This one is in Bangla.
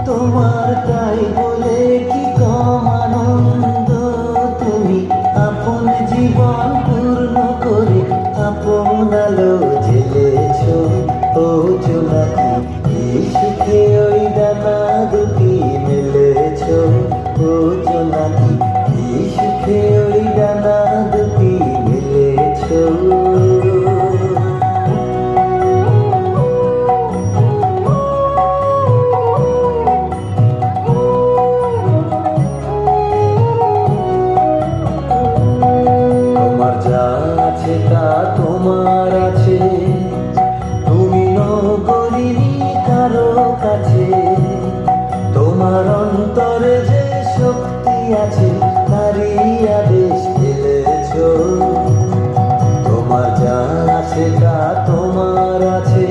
তোমার তাই বলে কি কম আনন্দ, তুমি আপন জীবন পূর্ণ করে আপন আলো জ্বেলেছ। ও জোনাকি এই সুখে ওই ডানা দুটি মেলেছ। ও জোনাকি এই সুখে ওই ডানা দুটি মেলেছ। তা তোমার আছে, তুমি নগরিনী কারো কাছে। তোমার অন্তরে যে শক্তি আছে তারই আদেশ ফেলেছ। তোমার যা আছে তা তোমার আছে,